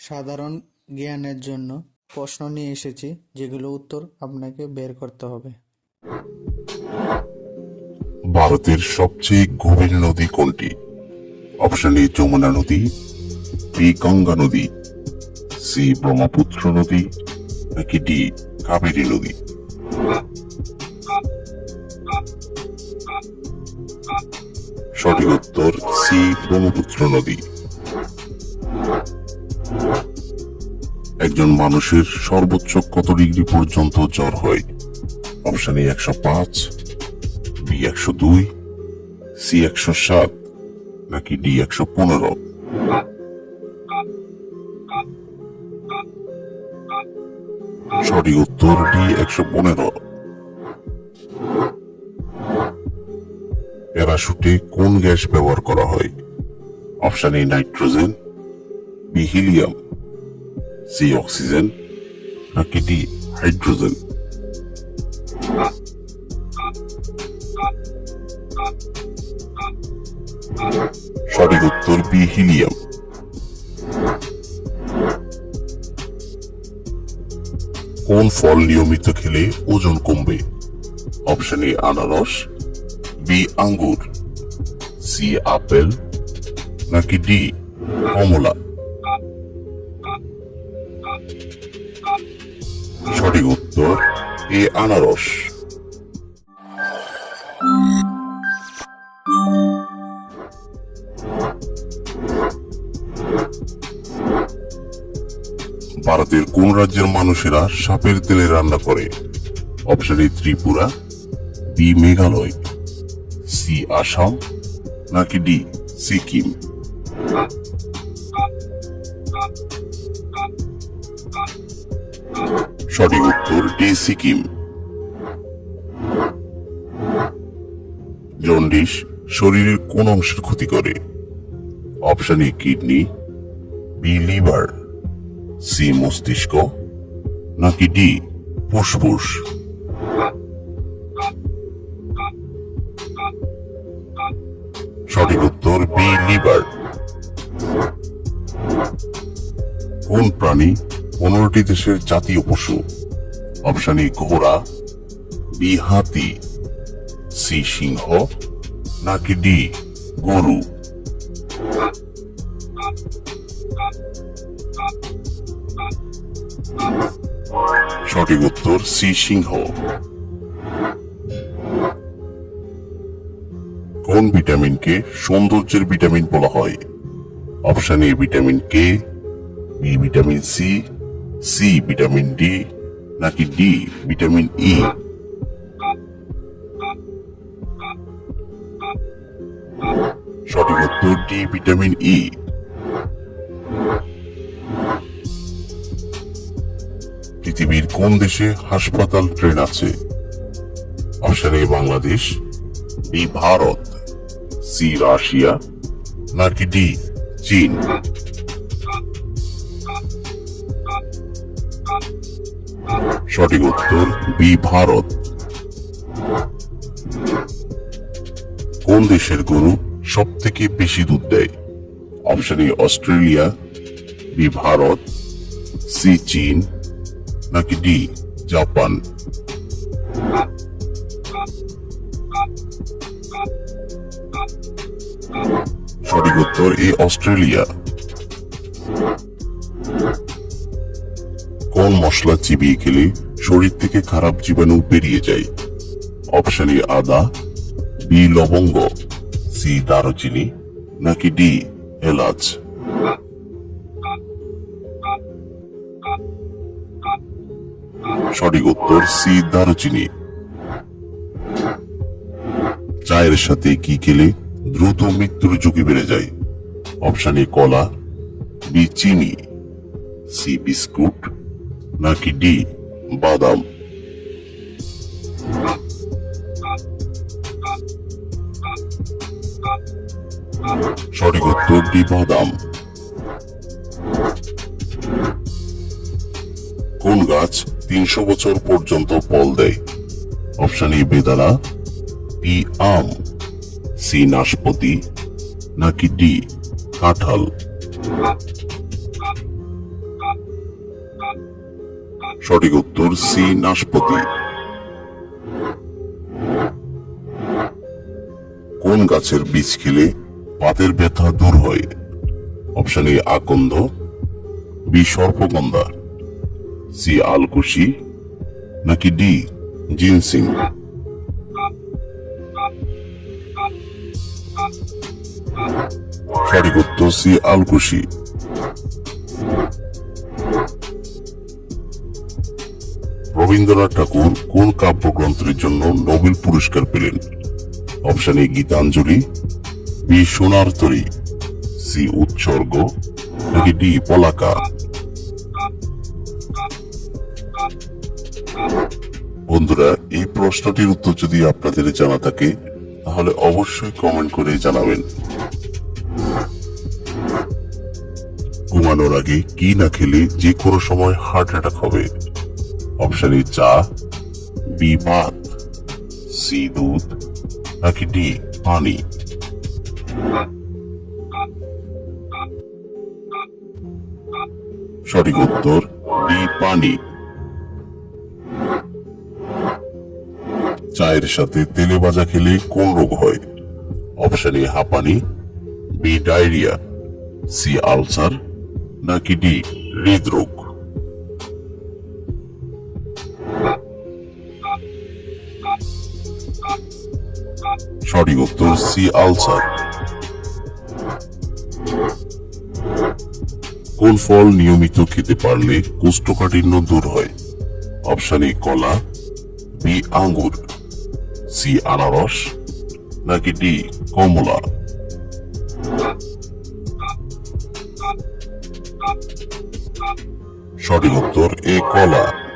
সাধারণ জ্ঞানের জন্য প্রশ্ন নিয়ে এসেছি, যেগুলো উত্তর আপনাকে বের করতে হবে। ভারতের সবচেয়ে গভীর নদী কোনটি? অপশন এ যমুনা নদী, বি গঙ্গা নদী, সি ব্রহ্মপুত্র নদী, নাকি ডি কাবেরী নদী? সঠিক উত্তর সি ব্রহ্মপুত্র নদী। একজন মানুষের সর্বোচ্চ কত ডিগ্রি পর্যন্ত জ্বর হয়? অপশন এ 105, বি 102, সি 107, নাকি ডি 115? সঠিক উত্তর ডি 115। প্যারাশুটে কোন গ্যাস ব্যবহার করা হয়? Option A nitrogen, B helium, C oxygen, নাকি ডি হাইড্রোজেন? সঠিক উত্তর বি হিলিয়াম। কোন ফল নিয়মিত খেলে ওজন কমবে? অপশন এ আনারস, বি আঙ্গুর, সি আপেল, নাকি ডি কমলা? সঠিক উত্তর এ আনারস। ভারতের কোন রাজ্যের মানুষেরা সাপের তেলে রান্না করে? Option A Tripura, B Meghalaya, C Assam, নাকি ডি সিকিম? সঠিক উত্তর ডি সিকিম। জন্ডিস শরীরের কোন অংশের ক্ষতি করে? Option A kidney, B liver, C মস্তিষ্ক, নাকি ডি ফুসফুস? সঠিক উত্তর বি লিভার। কোন প্রাণী 15টি দেশের জাতীয় পশু? অপশন এ ঘোড়া, বি হাতি, সি সিংহ, নাকি ডি গরু? সঠিক উত্তর সি সিংহ। কোন ভিটামিনকে সৌন্দর্যের ভিটামিন বলা হয়? Option A vitamin K, B vitamin C, C vitamin D, নাকি ডি ভিটামিন ই? সঠিক উত্তর ডি ভিটামিন ই। পৃথিবীর কোন দেশে হাসপাতাল ট্রেন আছে? Option A Bangladesh, B Bharat, C Russia, নাকি ডি চীন? সঠিক উত্তর বি ভারত। কোন দেশের গরু সব থেকে বেশি দুধ দেয়? Option A Australia, B Bharat, C চীন, নাকি ডি জাপান? সঠিক উত্তর এ অস্ট্রেলিয়া। কোন মশলা চিবিয়ে খেলে শরীর থেকে খারাপ জীবাণু বেরিয়ে যায়? অপশন এ আদা, বি লবঙ্গ, সি দারুচিনি, নাকি ডি এলাচ? সঠিক উত্তর সি দারুচিনি। চায়ের সাথে কি খেলে দ্রুত মৃত্যুর ঝুঁকি বেড়ে যায়? অপশন এ কলা, বি চিনি, সি বিস্কুট, নাকি ডি বাদাম? সঠিক উত্তর ডি বাদাম। কোন গাছ 300 বছর পর্যন্ত ফল দেয়? অপশন এ বেদানা, বি আম, সি নাশপাতি, নাকি ডি কাঁঠাল? সঠিক উত্তর সি নাশপাতি। কোন গাছের বীজ খেলে পাতের ব্যথা দূর হয়? অপশন এ আকন্দ, বি সর্পগন্ধা, সি আলকুশি, নাকি ডি জিনসিং। সঠিক উত্তর সি আলকুশি। রবীন্দ্রনাথ ঠাকুর কোন কাব্যগ্রন্থের জন্য নোবেল পুরস্কার পেলেন? অপশন এ গীতাঞ্জলি, বি সোনার তরী, সি উৎসর্গ, নাকি ডি পলাকা। বন্ধুরা, এই প্রশ্নটির উত্তর যদি আপনাদের জানা থাকে তাহলে অবশ্যই কমেন্ট করে জানাবেন। ঘুমানোর আগে কি না খেলে যে কোনো সময় হার্ট অ্যাটাক হবে? অপশন এ চা, বি ভাত, সি দুধ, নাকি ডি পানি। সঠিক উত্তর ডি পানি। চায়ের সাথে তেলে ভাজা খেলে কোন রোগ হয়? অপশন এ হাঁপানি, বি ডায়রিয়া, সি আলসার, নাকি ডি হৃদরোগ। সঠিক উত্তর সি আলসার। কোন ফল নিয়মিত খেতে পারলে কোষ্ঠকাঠিন্য দূর হয়? অপশন এ কলা, বি আঙ্গুর, সি আনারস, নাকি ডি কমলা। সঠিক উত্তর এ কলা।